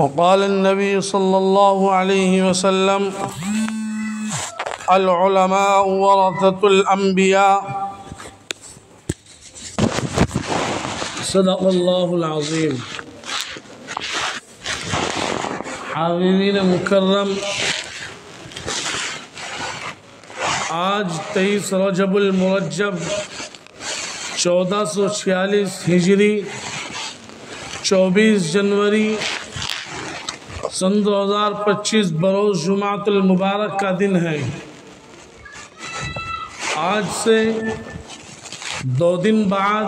وقال النبي صلى الله عليه وسلم العلماء ورثة الأنبياء صدق الله العظيم. حاضرین مکرم، آج 23 رجب المرجب 1446 ہجری 24 جنوری سن 2025 بروز جمعۃ المبارک کا دن ہے۔ آج سے 2 دن بعد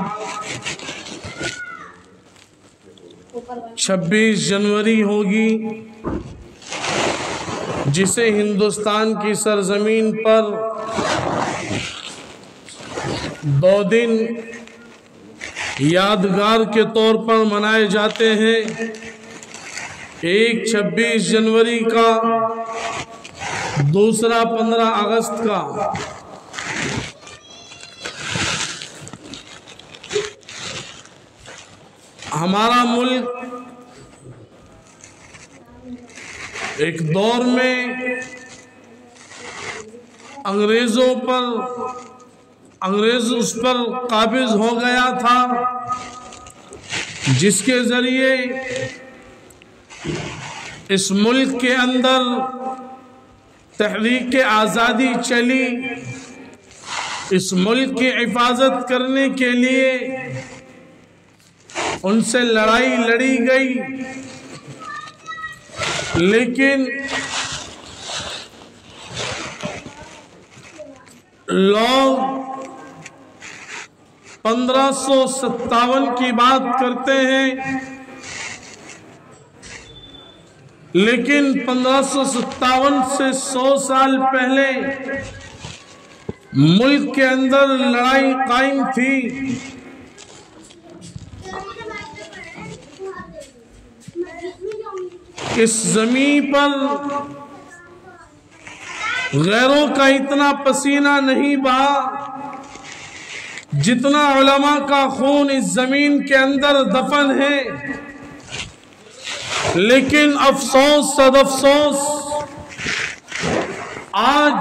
26 جنوری ہوگی، جسے ہندوستان کی سرزمین پر 2 دن یادگار کے طور پر منائے جاتے ہیں۔ ایک 26 جنوری کا، دوسرا 15 اگست کا۔ ہمارا ملک ایک دور میں انگریز اس پر قابض ہو گیا تھا، جس کے ذریعے اس ملک کے اندر تحریک آزادی چلی۔ اس ملک کی حفاظت کرنے کے لیے ان سے لڑائی لڑی گئی، لیکن لوگ 1557 کی بات کرتے ہیں، لیکن 1557 سے 100 سال پہلے ملک کے اندر لڑائی قائم تھی۔ اس زمین پر غیروں کا اتنا پسینہ نہیں بہا جتنا علماء کا خون اس زمین کے اندر دفن ہے۔ لیکن افسوس صد افسوس، آج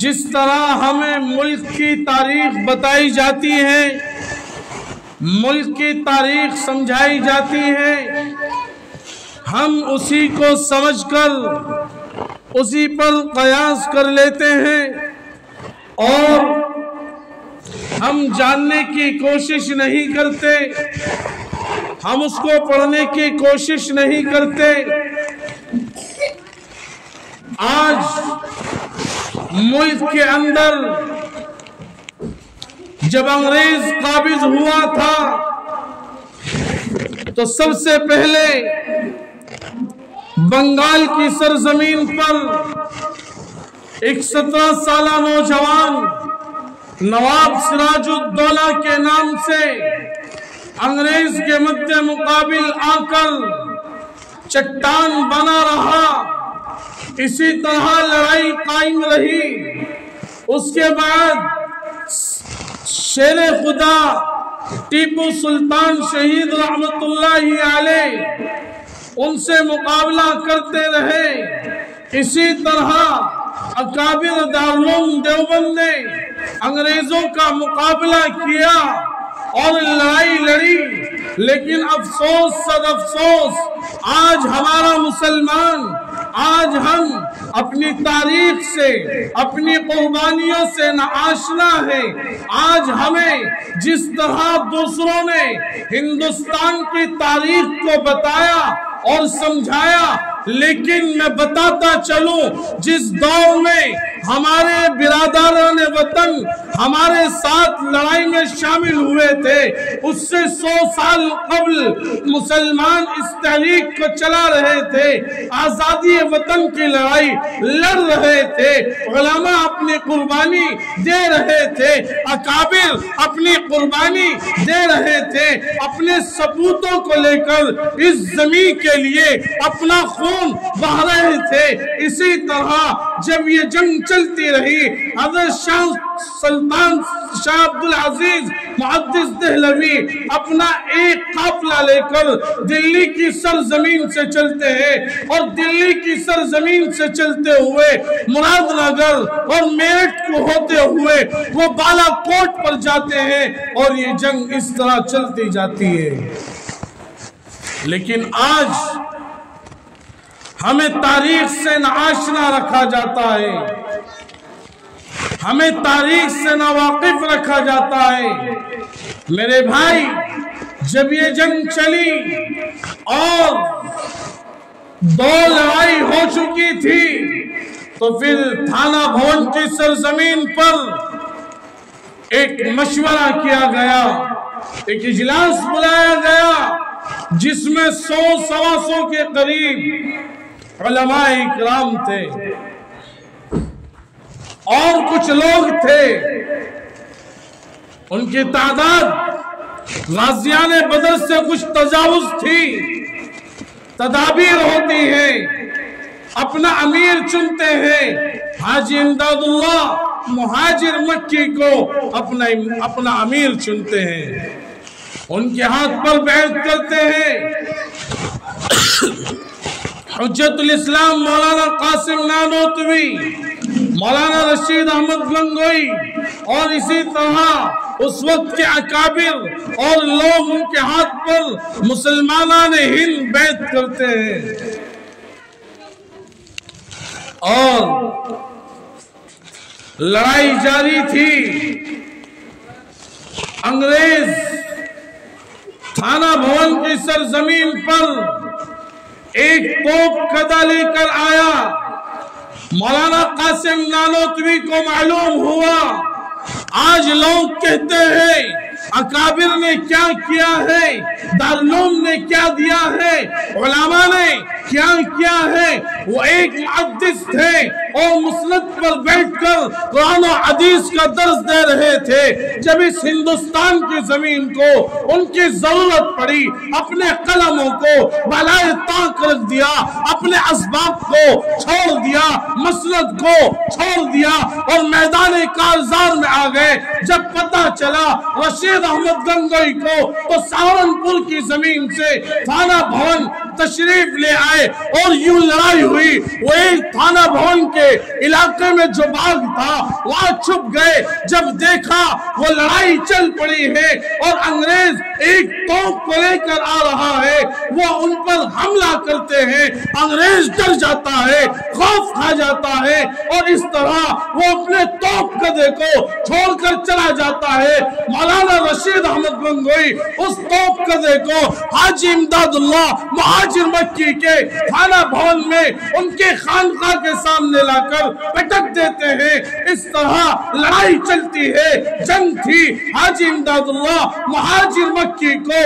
جس طرح ہمیں ملک کی تاریخ بتائی جاتی ہے، ملک کی تاریخ سمجھائی جاتی ہے، ہم اسی کو سمجھ کر اسی پر قیاس کر لیتے ہیں، اور ہم جاننے کی کوشش نہیں کرتے، ہم اس کو پڑھنے کی کوشش نہیں کرتے۔ آج ملک کے اندر جب انگریز قابض ہوا تھا تو سب سے پہلے بنگال کی سرزمین پر ایک 17 سالہ نوجوان نواب سراج الدولہ کے نام سے انگریز کے مد مقابل آ کر چٹان بنا رہا۔ اسی طرح لڑائی قائم رہی۔ اس کے بعد شیر خدا ٹیپو سلطان شہید رحمت اللہ علیہ ان سے مقابلہ کرتے رہے۔ اسی طرح اکابر دارالعلوم دیوبند نے انگریزوں کا مقابلہ کیا اور لڑائی لڑی، لیکن افسوس صد افسوس، آج ہمارا مسلمان، آج ہم اپنی تاریخ سے، اپنی قربانیوں سے ناآشنا ہے۔ آج ہمیں جس طرح دوسروں نے ہندوستان کی تاریخ کو بتایا اور سمجھایا، لیکن میں بتاتا چلوں، جس دور میں ہمارے برادران وطن ہمارے ساتھ لڑائی میں شامل ہوئے تھے، اس سے 100 سال قبل مسلمان اس تحریک کو چلا رہے تھے، آزادی وطن کی لڑائی لڑ رہے تھے، علماء اپنی قربانی دے رہے تھے، اکابر اپنی قربانی دے رہے تھے، اپنے سپوتوں کو لے کر اس زمین کے لیے اپنا خون بہا رہے تھے۔ اسی طرح جب یہ جنگ چلتی رہی، حضرت شاہ سلطان شاہ عبدالعزیز محدث دہلوی اپنا ایک قافلہ لے کر دلی کی سرزمین سے چلتے ہیں اور دلی کی سرزمین سے چلتے ہوئے مراد نگر اور میرٹھ کو ہوتے ہوئے وہ بالا کوٹ پر جاتے ہیں اور یہ جنگ اس طرح چلتی جاتی ہے۔ لیکن آج ہمیں تاریخ سے ناآشنا رکھا جاتا ہے، ہمیں تاریخ سے ناواقف رکھا جاتا ہے۔ میرے بھائی، جب یہ جنگ چلی اور 2 لڑائی ہو چکی تھی تو پھر تھانہ بھون کی سرزمین پر ایک مشورہ کیا گیا، ایک اجلاس بلایا گیا جس میں 100-125 کے قریب علماء اکرام تھے اور کچھ لوگ تھے، ان کی تعداد غازیان بدر سے کچھ تجاوز تھی۔ تدابیر ہوتی ہے، اپنا امیر چنتے ہیں، حاجی امداد اللہ مہاجر مکی کو اپنا امیر چنتے ہیں، ان کے ہاتھ پر بیعت کرتے ہیں۔ حجت الاسلام مولانا قاسم نانوتوی، مولانا رشید احمد گنگوئی اور اسی طرح اس وقت کے اکابر اور لوگ ان کے ہاتھ پر مسلمانان ہند بیعت کرتے ہیں اور لڑائی جاری تھی۔ انگریز تھانہ بھون کی سرزمین پر ایک توپ کدا لے کر آیا۔ مولانا قاسم نانوتوی کو معلوم ہوا، آج لوگ کہتے ہیں اکابر نے کیا کیا ہے، دارالعلوم نے کیا دیا ہے، علماء نے کیا کیا ہے۔ وہ ایک محدث تھے اور مسند پر بیٹھ کر قرآن و حدیث کا درس دے رہے تھے۔ جب اس ہندوستان کی زمین کو ان کی ضرورت پڑی، اپنے قلموں کو بالائے طاق رکھ دیا، اپنے اسباب کو چھوڑ دیا، مسند کو چھوڑ دیا اور میدان کارزار میں آ گئے۔ جب پتہ چلا رشید احمد گنگوئی کو، تو سہارنپور کی زمین سے تھانہ بھون تشریف لے آئے اور یوں لڑائی ہوئی۔ وہ ایک تھانہ بھون کے علاقے میں جو باغ تھا وہاں چھپ گئے۔ جب دیکھا وہ لڑائی چل پڑی ہے اور انگریز ایک توپ کو لے کر آ رہا ہے، وہ ان پر حملہ کرتے ہیں۔ انگریز ڈر جاتا ہے، خوف کھا جاتا ہے اور اس طرح وہ اپنے توپ گدے کو چھوڑ کر چلا جاتا ہے۔ مولانا رشید احمد گنگوئی اس توپ گدے کو حاجی امداد اللہ مہاجر مکی کے تھانہ بھون میں ان کے خانقاہ کے سامنے لا کر پٹک دیتے ہیں۔ اس طرح لڑائی چلتی ہے، جنگ تھی۔ حاجی امداد اللہ مہاجر مکی کو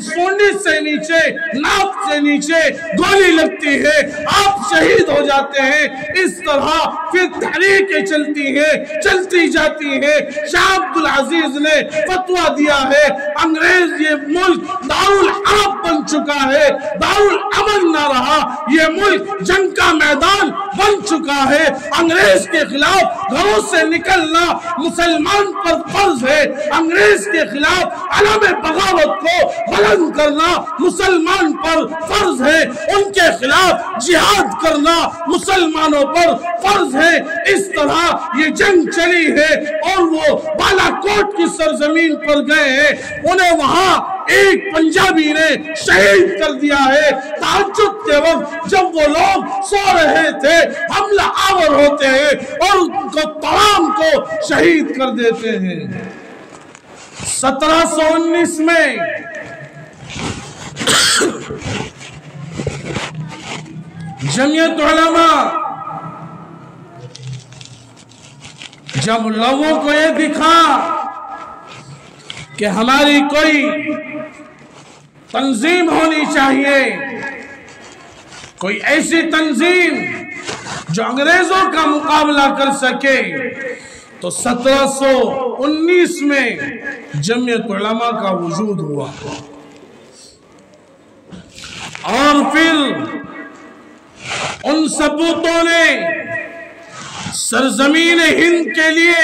سونڈی سے نیچے، ناک سے نیچے گولی لگتی ہے، آپ شہید ہو جاتے ہیں۔ اس طرح پھر تحریکیں چلتی ہیں، چلتی جاتی ہیں۔ شاہ عبدالعزیز نے فتویٰ دیا ہے، انگریز یہ ملک دارالحرب بن چکا ہے، دارالامن نہ رہا، یہ ملک جنگ کا میدان بن چکا ہے۔ انگریز کے خلاف گھروں سے نکلنا مسلمان پر فرض ہے، انگریز کے خلاف علم بغاوت کو بلند کرنا مسلمان پر فرض ہے، ان کے خلاف جہاد کرنا مسلمانوں پر فرض ہے۔ اس طرح یہ جنگ چلی ہے اور وہ بالا کوٹ کی سرزمین پر گئے ہیں، انہیں وہاں ایک پنجابی نے شہید کر دیا ہے۔ تہجد کے وقت جب وہ لوگ سو رہے تھے، حملہ آور ہوتے ہیں اور ان کو تمام کو شہید کر دیتے ہیں۔ 1719 میں جمعیت علماء جب لوگوں کو یہ دکھا کہ ہماری کوئی تنظیم ہونی چاہیے، کوئی ایسی تنظیم جو انگریزوں کا مقابلہ کر سکے، تو 1719 میں جمعیت علماء کا وجود ہوا اور پھر ان ثبوتوں نے سرزمین ہند کے لیے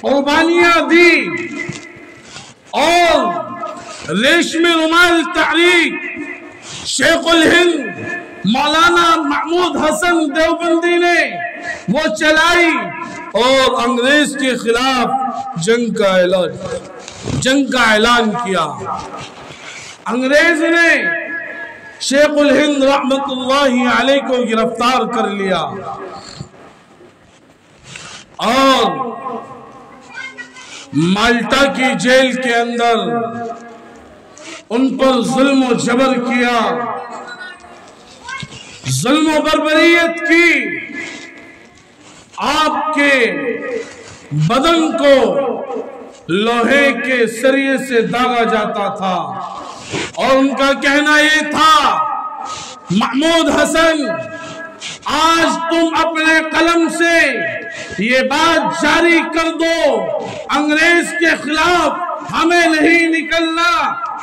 कुर्बानियां दी और रेशमी रुमाल तहरीक शेखुल हिंद मौलाना महमूद हसन देवबंदी ने वो चलाई और अंग्रेज के खिलाफ जंग का ऐलान किया। अंग्रेज ने शेखुल हिंद रहमतुल्लाहि अलैह को गिरफ्तार कर लिया और माल्टा की जेल के अंदर उन पर जुल्म और जबर किया, जुल्म और बर्बरियत की। आपके बदन को लोहे के सरिये से दागा जाता था और उनका कहना ये था, महमूद हसन आज तुम अपने कलम से ये बात जारी कर दो, अंग्रेज के खिलाफ हमें नहीं निकलना,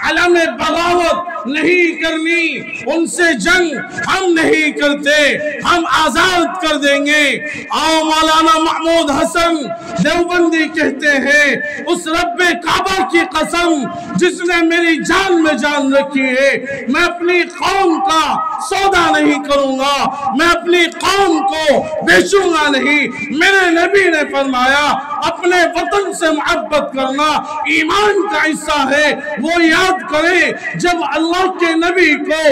अलम बगावत नहीं करनी, उनसे जंग हम नहीं करते, हम आजाद कर देंगे। आओ मौलाना महमूद हसन देवबंदी कहते हैं, उस रब्बे काबा की कसम जिसने मेरी जान में जान रखी है, मैं अपनी कौम का सौदा नहीं करूंगा, मैं अपनी कौम को बेचूंगा नहीं। मेरे नबी ने फरमाया अपने वतन से मोहब्बत करना ईमान का हिस्सा है। वो याद करें जब अल्लाह के नबी को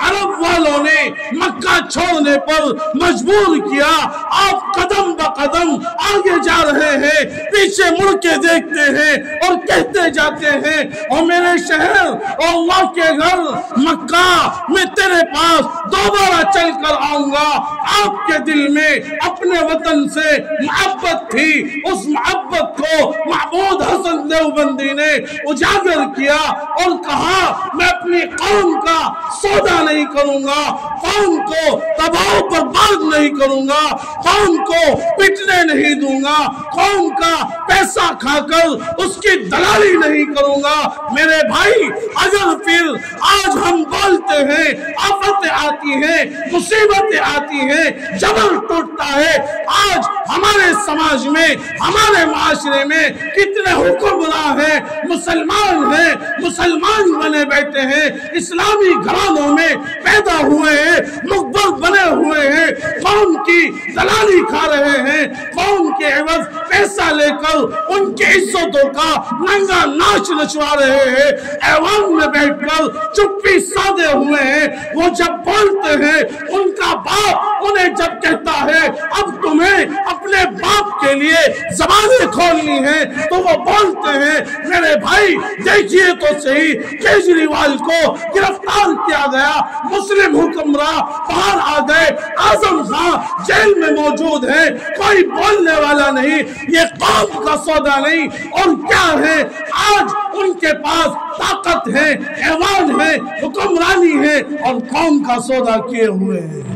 अरब वालों ने मक्का छोड़ने पर मजबूर किया, आप कदम ब कदम आगे जा रहे हैं, पीछे मुड़ के देखते हैं और कहते जाते हैं, और मेरे शहर और अल्लाह के घर मक्का मैं तेरे पास दोबारा चल कर आऊंगा। आपके दिल में अपने वतन से मोहब्बत थी, उस मोहब्बत को महमूद हसन देवबंदी ने उजागर किया और कहा मैं अपनी कौम का सौदा नहीं करूंगा, कौम को तबाह बर्बाद नहीं करूंगा, कौम को पिटने नहीं दूंगा, कौम का पैसा खाकर उसकी दलाली नहीं करूंगा। मेरे भाई अगर फिर आज हम बोलते हैं, आफतें आती हैं, मुसीबतें आती हैं, जबर टूटता है, आज हमारे समाज में हमारे माशरे में कितने हुक्मरान हैं, मुसलमान हैं, मुसलमान बने बैठे हैं, इस्लामी घरानों में पैदा हुए हैं, मुकबर बने हुए हैं, कौम की दलाली खा रहे हैं, कौम के एवज पैसा लेकर उनकी इज्जतों का नंगा नाच नचवा रहे हैं, ऐवान में बैठकर चुप्पी साधे हुए हैं। वो जब बोलते हैं उनका बाप उन्हें जब कहता है अब तुम्हें अपने बाप के लिए ज़बानें खोलनी है तो वो बोलते हैं मेरे भाई देखिए तो सही, केजरीवाल को गिरफ्तार किया गया, मुस्लिम हुक्मरान बाहर आ गए, आजम खान जेल में मौजूद है, कोई बोलने वाला नहीं, ये कौम का सौदा नहीं। और क्या है आज उनके पास ताकत है, ऐवान है, हुक्मरानी है और कौम का सौदा किए हुए हैं।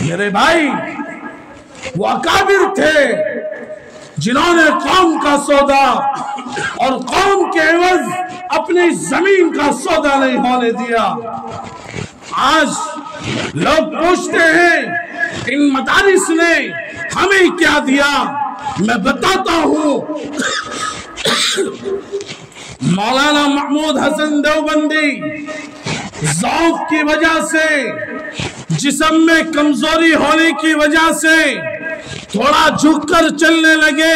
मेरे भाई वो अकाबिर थे जिन्होंने कौम का सौदा और कौम के एवज अपनी जमीन का सौदा नहीं होने दिया। आज लोग पूछते हैं इन मदारिस ने हमें क्या दिया, मैं बताता हूं। मौलाना महमूद हसन देवबंदी ज़ौक़ की वजह से, जिस्म में कमजोरी होने की वजह से थोड़ा झुककर चलने लगे,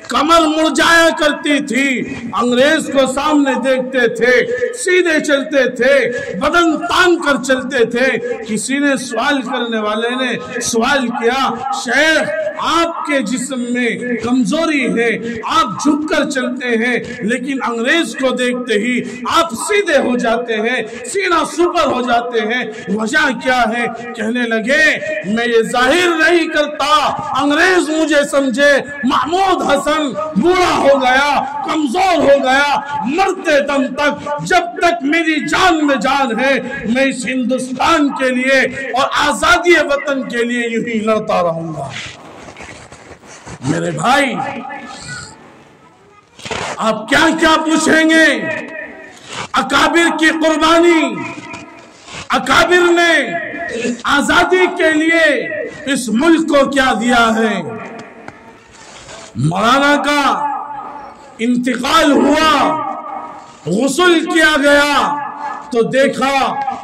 कमर मुरझाया करती थी, अंग्रेज को सामने देखते थे, सीधे चलते थे, बदन तान कर चलते थे। किसी ने सवाल करने वाले ने सवाल किया, शेख आपके जिस्म में कमजोरी है, आप झुककर चलते हैं, लेकिन अंग्रेज को देखते ही आप सीधे हो जाते हैं, सीना सुपर हो जाते हैं, वजह क्या है? कहने लगे मैं ये जाहिर नहीं करता अंग्रेज मुझे समझे, महमूद हसन बूढ़ा हो गया, कमजोर हो गया, मरते दम तक, जब तक मेरी जान में जान है, मैं इस हिंदुस्तान के लिए और आजादी वतन के लिए यूं ही लड़ता रहूंगा। मेरे भाई आप क्या क्या पूछेंगे? अकाबिर की कुर्बानी, अकाबिर ने आजादी के लिए इस मुल्क को क्या दिया है? मौलाना का इंतकाल हुआ, गुस्ल किया गया तो देखा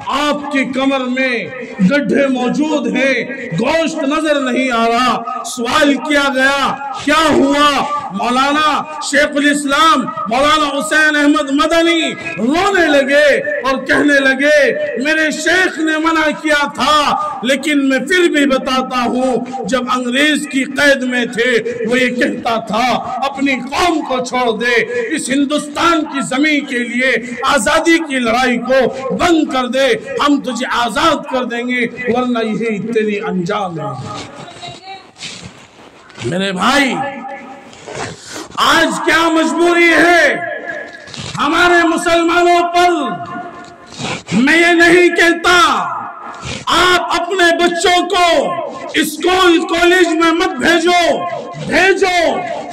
आपकी कमर में गड्ढे मौजूद हैं, गोश्त नजर नहीं आ रहा। सवाल किया गया क्या हुआ? मौलाना शेखुल इस्लाम मौलाना हुसैन अहमद मदनी रोने लगे और कहने लगे मेरे शेख ने मना किया था, लेकिन मैं फिर भी बताता हूँ, जब अंग्रेज की कैद में थे वो ये कहता था अपनी कौम को छोड़ दे, इस हिंदुस्तान की जमीन के लिए आजादी की लड़ाई को बंद कर दे, हम तुझे आजाद कर देंगे, वरना यही तेरी अंजाम है। मेरे भाई, आज क्या मजबूरी है हमारे मुसलमानों पर। मैं ये नहीं कहता आप अपने बच्चों को स्कूल कॉलेज में मत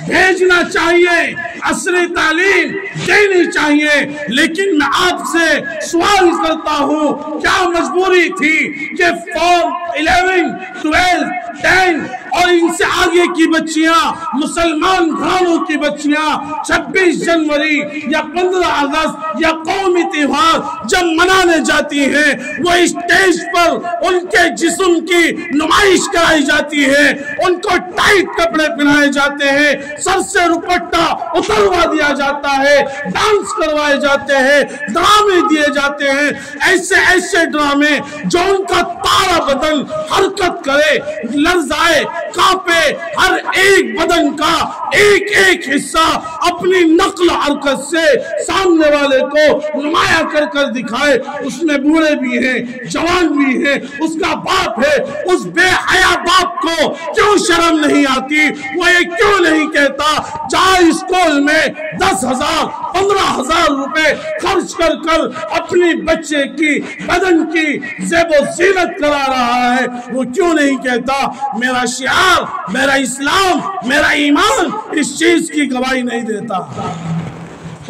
भेजना चाहिए, असली तालीम देनी चाहिए, लेकिन मैं आपसे सवाल करता हूँ क्या मजबूरी थी कि 4, 11, 12, 10 और इनसे आगे की बच्चियां, मुसलमान घरानों की बच्चियां 26 जनवरी या 15 अगस्त या कौमी त्योहार जब मनाने जाती हैं, वो स्टेज पर उनके जिस्म की नुमाइश कराई जाती है, उनको टाइट कपड़े पहनाए जाते हैं, सर से दुपट्टा उतरवा दिया जाता है, डांस करवाए जाते हैं, ड्रामे दिए जाते हैं, ऐसे ऐसे ड्रामे जो उनका तारा बदन हरकत करे, लर्जाए, कांपे, हर एक बदन का एक एक हिस्सा अपनी नक्ल हरकत से सामने वाले को नुमाया कर कर दिखाए। उसमें बूढ़े भी हैं, जवान भी हैं, उसका बाप है, उस बेहया बाप को क्यों शर्म नहीं आती? वो ये क्यों नहीं कहता चाहे स्कूल में 10,000, 15,000 रुपए खर्च कर कर अपनी बच्चे की बदन की ज़ेबो ज़ीनत करा रहा है? वो क्यों नहीं कहता मेरा शियार, मेरा इस्लाम, मेरा ईमान इस चीज की गवाही नहीं देता?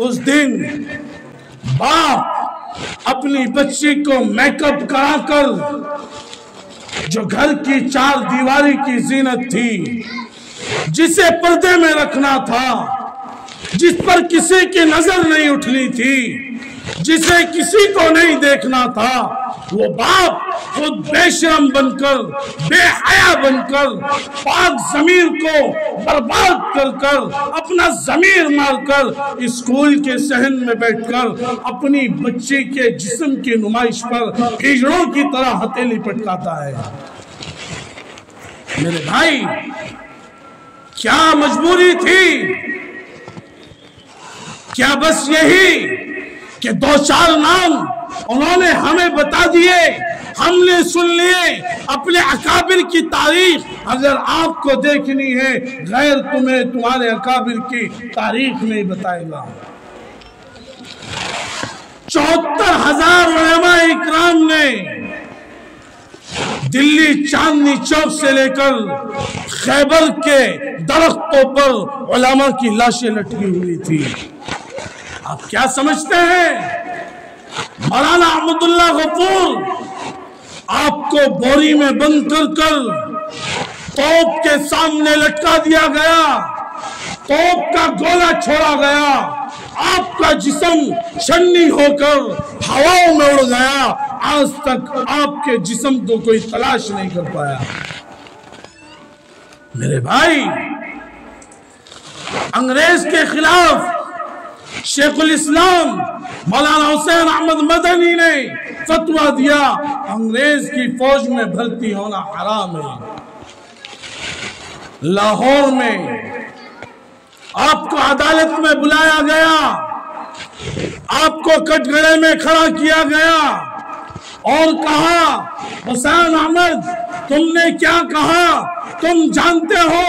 उस दिन बाप अपनी बच्ची को मेकअप कराकर, जो घर की 4 दीवारी की जीनत थी, जिसे पर्दे में रखना था, जिस पर किसी की नजर नहीं उठनी थी, जिसे किसी को नहीं देखना था, वो बाप खुद बेशरम बनकर, बेहया बनकर, पाक ज़मीर को बर्बाद कर कर, अपना ज़मीर मारकर स्कूल के सहन में बैठकर अपनी बच्ची के जिस्म की नुमाइश पर हिजड़ों की तरह हथेली पटकाता है। मेरे भाई, क्या मजबूरी थी? क्या बस यही कि 2-4 नाम उन्होंने हमें बता दिए, हमने सुन लिए? अपने अकाबिर की तारीख अगर आपको देखनी है, गैर तुम्हें तुम्हारे अकाबिर की तारीख नहीं बताएगा। 74,000 उलमा इकराम ने दिल्ली चांदनी चौक से लेकर खैबर के दरख्तों पर उलमा की लाशें लटकी हुई थी। आप क्या समझते हैं? मौलाना अहमदुल्लाह गफूर आपको बोरी में बंद कर कर तोप के सामने लटका दिया गया, तोप का गोला छोड़ा गया, आपका जिस्म छन्नी होकर हवाओं में उड़ गया, आज तक आपके जिस्म को कोई तलाश नहीं कर पाया। मेरे भाई, अंग्रेज के खिलाफ शेखुल इस्लाम मौलाना हुसैन अहमद मदनी ने फतवा दिया, अंग्रेज की फौज में भर्ती होना हराम है। लाहौर में आपको अदालत में बुलाया गया, आपको कटघरे में खड़ा किया गया और कहा हुसैन अहमद तुमने क्या कहा, तुम जानते हो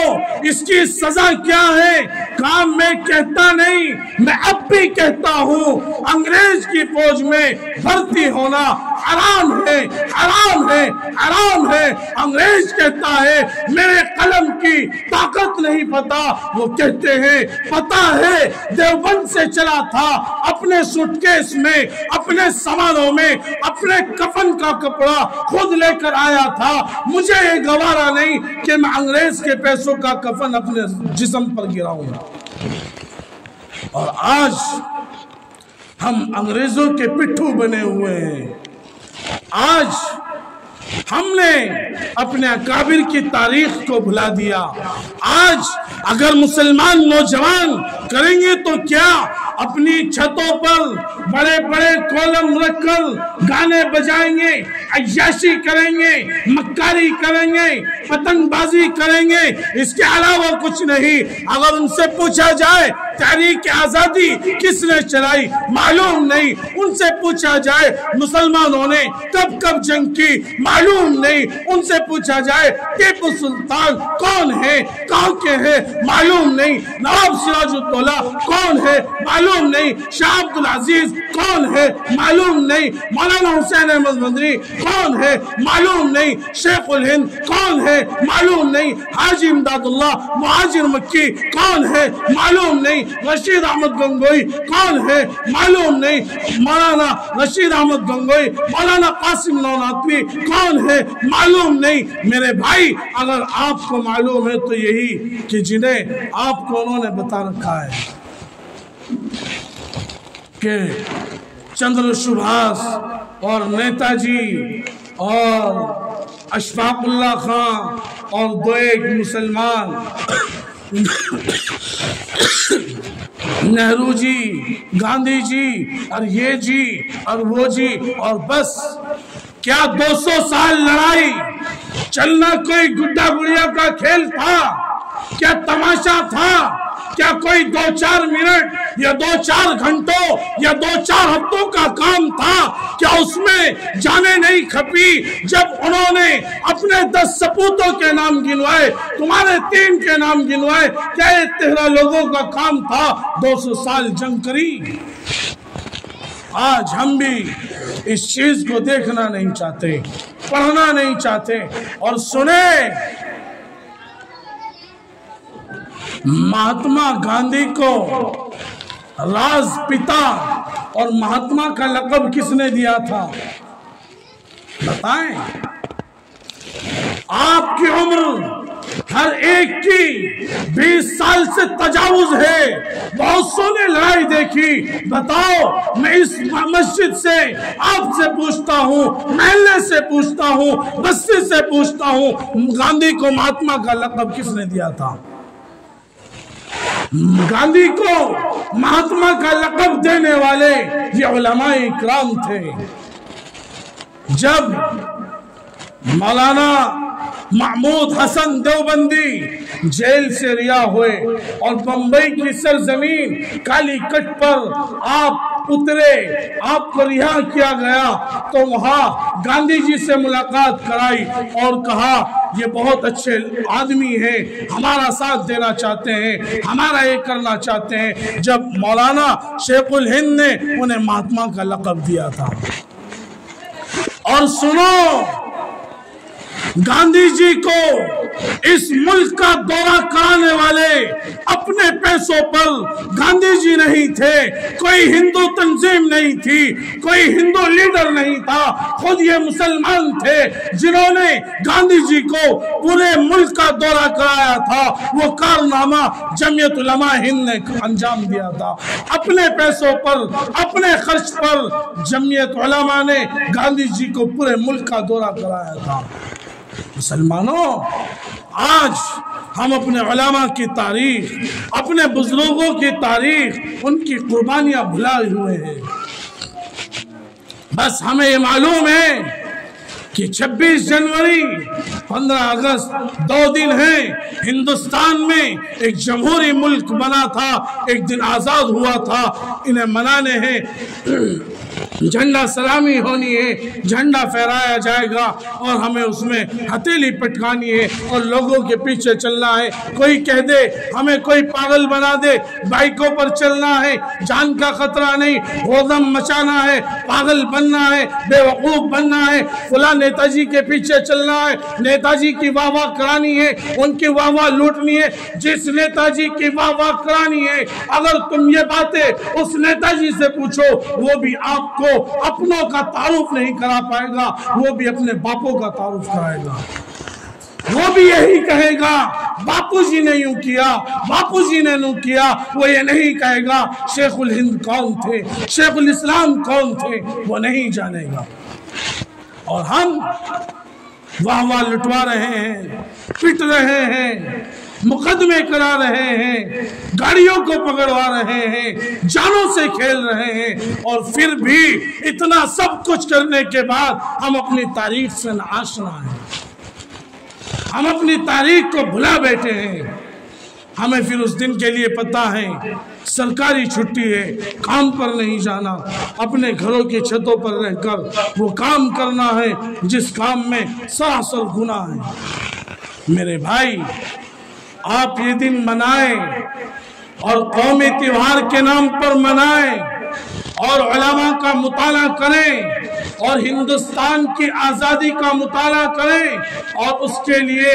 इसकी सजा क्या है? कहा मैं कहता नहीं, मैं अब भी कहता हूं, अंग्रेज की फौज में भर्ती होना حرام ہے، حرام ہے، حرام ہے۔ انگریز کہتا ہے میرے قلم کی طاقت نہیں پتا، وہ کہتے ہیں پتا ہے، دیوبند سے چلا تھا، اپنے سوٹ کیس میں، اپنے سامانوں میں، اپنے کفن کا کپڑا خود لے کر آیا تھا، مجھے یہ گوارا نہیں کہ میں انگریز کے پیسوں کا کفن اپنے جسم پر گراؤں۔ اور آج ہم انگریزوں کے پٹھو بنے ہوئے ہیں۔ آج ہم نے اپنے اکابر کی تاریخ کو بھلا دیا۔ آج اگر مسلمان نوجوان کریں گے تو کیا، اپنی چھتوں پر بڑے بڑے کولم رکھ کر گانے بجائیں گے، عیاشی کریں گے، مکاری کریں گے، پتنگ بازی کریں گے، اس کے علاوہ کچھ نہیں۔ اگر ان سے پوچھا جائے تحریک آزادی کس نے چلائی، معلوم نہیں۔ ان سے پوچھا جائے مسلمانوں نے کب کب جنگ کی، معلوم نہیں۔ ان سے پوچھا جائے ٹیپو سلطان کون ہے، کہاں کے ہیں، معلوم نہیں۔ نواب سراج الدولہ کون ہے، معلوم نہیں۔ شاہ عبدالعزیز کون ہے، معلوم نہیں۔ مولانا حسین احمد مدنی کون ہے، معلوم نہیں۔ شیخ الہند کون ہے، معلوم نہیں۔ حاجی امداد اللہ مہاجر مکی کون ہے، معلوم نہیں۔ رشید احمد گنگوئی کون ہے، معلوم نہیں۔ مولانا رشید احمد گنگوئی، مولانا قاسم نوناتوی کون ہے، معلوم نہیں۔ میرے بھائی اگر آپ کو معلوم ہے تو یہی کہ جنہیں آپ کو انہوں نے بتا رکھا ہے کہ چندر شبھاس اور نیتا جی اور اشفاق اللہ خان اور دو ایک مسلمان نہرو جی، گاندھی جی اور یہ جی اور وہ جی، اور بس کیا 200 سال لڑائی چلنا کوئی گڈا گڑیا کا کھیل تھا؟ کیا تماشا تھا؟ کیا کوئی 2-4 منٹ یا 2-4 گھنٹوں یا 2-4 ہفتوں کا کام تھا؟ کیا اس میں جانے نہیں کھپی جب انہوں نے اپنے 10 سپوتوں کے نام گنوائے، تمہارے 3 کے نام گنوائے؟ کیا یہ 13 لوگوں کا کام تھا 200 سال جنگ کری؟ آج ہم بھی اس چیز کو دیکھنا نہیں چاہتے، پڑھنا نہیں چاہتے۔ اور سنیں، مہاتما گاندھی کو راز پتا اور مہاتما کا لقب کس نے دیا تھا بتائیں؟ آپ کی عمر ہر ایک کی 20 سال سے تجاوز ہے، بہت سو نے لڑائی دیکھی۔ بتاؤ، میں اس مسجد سے آپ سے پوچھتا ہوں، محلے سے پوچھتا ہوں، بستی سے پوچھتا ہوں، گاندھی کو مہاتما کا لقب کس نے دیا تھا؟ گاندھی کو مہاتما کا لقب دینے والے یہ علماء اکرام تھے۔ جب مولانا محمود حسن دیوبندی جیل سے رہا ہوئے اور بمبئی کی سرزمین کالی کٹ پر آپ اترے، آپ کو رہا کیا گیا، تو وہاں گاندھی جی سے ملاقات کرائی اور کہا یہ بہت اچھے آدمی ہیں، ہمارا ساتھ دینا چاہتے ہیں، ہمارا یہ کرنا چاہتے ہیں۔ جب مولانا شیخ الہند نے انہیں مہاتما کا لقب دیا تھا۔ اور سنو، گاندھی جی کو اس ملک کا دورہ کرانے والے اپنے پیسوں پر گاندھی جی نہیں تھے، کوئی ہندو تنظیم نہیں تھی، کوئی ہندو لیڈر نہیں تھا، خود یہ مسلمان تھے جنہوں نے گاندھی جی کو پورے ملک کا دورہ کرایا تھا۔ وہ کارنامہ جمعیت علماء ہند نے انجام دیا تھا، اپنے پیسوں پر، اپنے خرچ پر جمعیت علماء نے گاندھی جی کو پورے ملک کا دورہ کرایا تھا۔ مسلمانوں، آج ہم اپنے علماء کی تاریخ، اپنے بزرگوں کی تاریخ، ان کی قربانیاں بھلائے ہوئے ہیں۔ بس ہمیں یہ معلوم ہے کہ 26 جنوری 15 اگست 2 دن ہیں، ہندوستان میں ایک جمہوری ملک بنا تھا، ایک دن آزاد ہوا تھا، انہیں منانے ہیں۔ झंडा सलामी होनी है, झंडा फहराया जाएगा और हमें उसमें हथेली पटकानी है और लोगों के पीछे चलना है। कोई कह दे, हमें कोई पागल बना दे, बाइकों पर चलना है, जान का खतरा नहीं, होदम मचाना है, पागल बनना है, बेवकूफ बनना है, फला नेताजी के पीछे चलना है, नेताजी की वाह वाह करानी है, उनकी वाह वाह लूटनी है। जिस नेताजी की वाह वाह करानी है, अगर तुम ये बातें उस नेताजी से पूछो, वो भी आपको अपनों का तारुफ नहीं करा पाएगा, वो भी अपने बापों का तारुफ कराएगा। वो भी यही कहेगा बापूजी ने यूं किया, बापूजी ने यूं किया। वो ये नहीं कहेगा शेखुल हिंद कौन थे, शेखुल इस्लाम कौन थे, वो नहीं जानेगा। और हम वाह वाह लुटवा रहे हैं, पिट रहे हैं, मुकदमे करा रहे हैं, गाड़ियों को पकड़वा रहे हैं, जानों से खेल रहे हैं, और फिर भी इतना सब कुछ करने के बाद हम अपनी तारीख से नाआशना हैं, हम अपनी तारीख को भुला बैठे हैं। हमें फिर उस दिन के लिए पता है सरकारी छुट्टी है, काम पर नहीं जाना, अपने घरों की छतों पर रहकर वो काम करना है जिस काम में सरासर गुनाह है। मेरे भाई, आप ये दिन मनाएं और कौमी त्योहार के नाम पर मनाएं और उलमा का मुताला करें और हिंदुस्तान की आज़ादी का मुताला करें और उसके लिए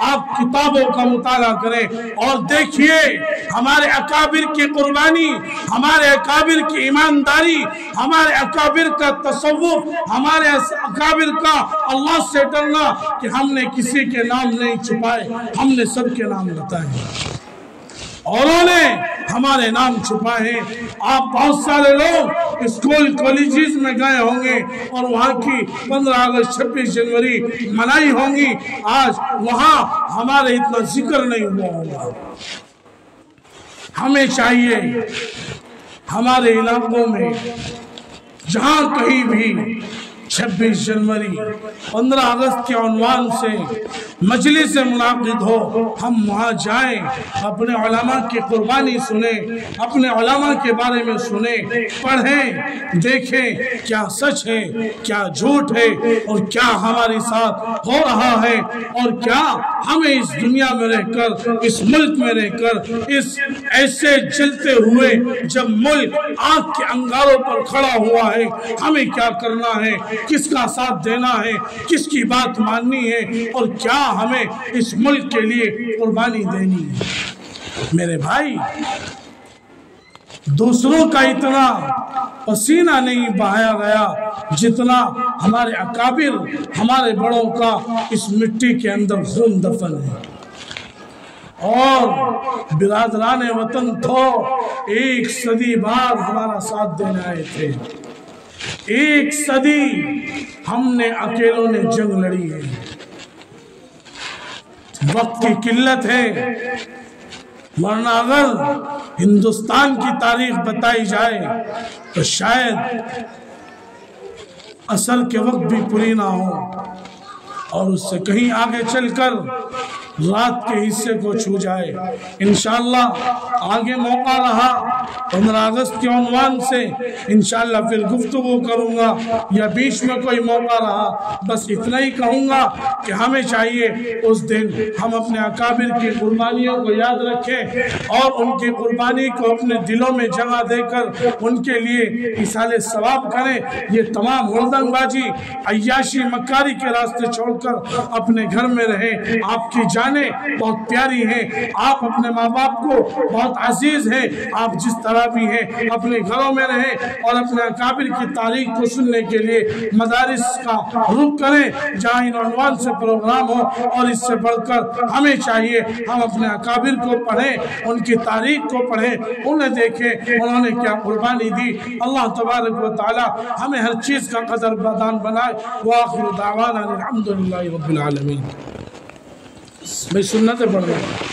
आप किताबों का मुताला करें और देखिए हमारे अकाबिर की कुर्बानी, हमारे अकाबिर की ईमानदारी, हमारे अकाबिर का तसव्वुफ, हमारे अकाबिर का अल्लाह से डरना कि हमने किसी के नाम नहीं छुपाए, हमने सबके नाम बताए और उन्होंने हमारे नाम छुपाए हैं। आप बहुत सारे लोग स्कूल कॉलेजेस में गए होंगे और वहाँ की 15 अगस्त 26 जनवरी मनाई होंगी, आज वहाँ हमारे इतना जिक्र नहीं हुआ होगा। हमें चाहिए हमारे इलाकों में जहाँ कहीं भी 26 जनवरी 15 अगस्त के उन्वान से मजलिस मुनाकिद हो, हम वहाँ जाएं, अपने उलमा की कुर्बानी सुने, अपने उलमा के बारे में सुने, पढ़ें, देखें क्या सच है, क्या झूठ है और क्या हमारे साथ हो रहा है और क्या हमें इस दुनिया में रहकर, इस मुल्क में रहकर, इस ऐसे जलते हुए जब मुल्क आग के अंगारों पर खड़ा हुआ है, हमें क्या करना है, किसका साथ देना है, किसकी बात माननी है और क्या हमें इस मुल्क के लिए कुर्बानी देनी है। मेरे भाई, दूसरों का इतना पसीना नहीं बहाया गया जितना हमारे अकाबिर, हमारे बड़ों का इस मिट्टी के अंदर खून दफन है। और बिरादरान वतन तो 1 सदी बाद हमारा साथ देने आए थे, 1 सदी हमने अकेलों ने जंग लड़ी है। वक्त की किल्लत है, वरना अगर हिंदुस्तान की तारीख बताई जाए तो शायद असल के वक्त भी पूरी ना हो और उससे कहीं आगे चलकर रात के हिस्से को छू जाए। इंशाअल्लाह आगे मौका रहा 15 अगस्त के उन्वान से इंशाअल्लाह फिर गुफ्तगू करूँगा, या बीच में कोई मौका रहा बस इतना ही कहूँगा कि हमें चाहिए उस दिन हम अपने अकाबिर की कुर्बानियों को याद रखें और उनकी कुर्बानी को अपने दिलों में जगह देकर उनके लिए इसाले सवाब करें। ये तमाम हुड़दंगबाजी, अय्याशी, मक्कारी के रास्ते छोड़कर अपने घर में रहें। आपकी जानें बहुत प्यारी हैं, आप अपने माँ बाप को बहुत अजीज हैं, आप जिस तरह भी हैं अपने घरों में रहें और अपने अकाबिर की तारीख को सुनने के लिए मदारिस का रुख करें जहाँ इन उन्वान से प्रोग्राम हो। और इससे बढ़कर हमें चाहिए हम अपने अकाबिर को पढ़ें, उनकी तारीख को पढ़ें, उन्हें देखें उन्होंने क्या कुर्बानी दी। अल्लाह तबारक व तआला हमें हर चीज़ का कदरदान बनाए। व आखिरु दावाना अनिल हम्दुलिल्लाहि रब्बिल आलमीन। भाई सुन्नतें पढ़ रहे हैं।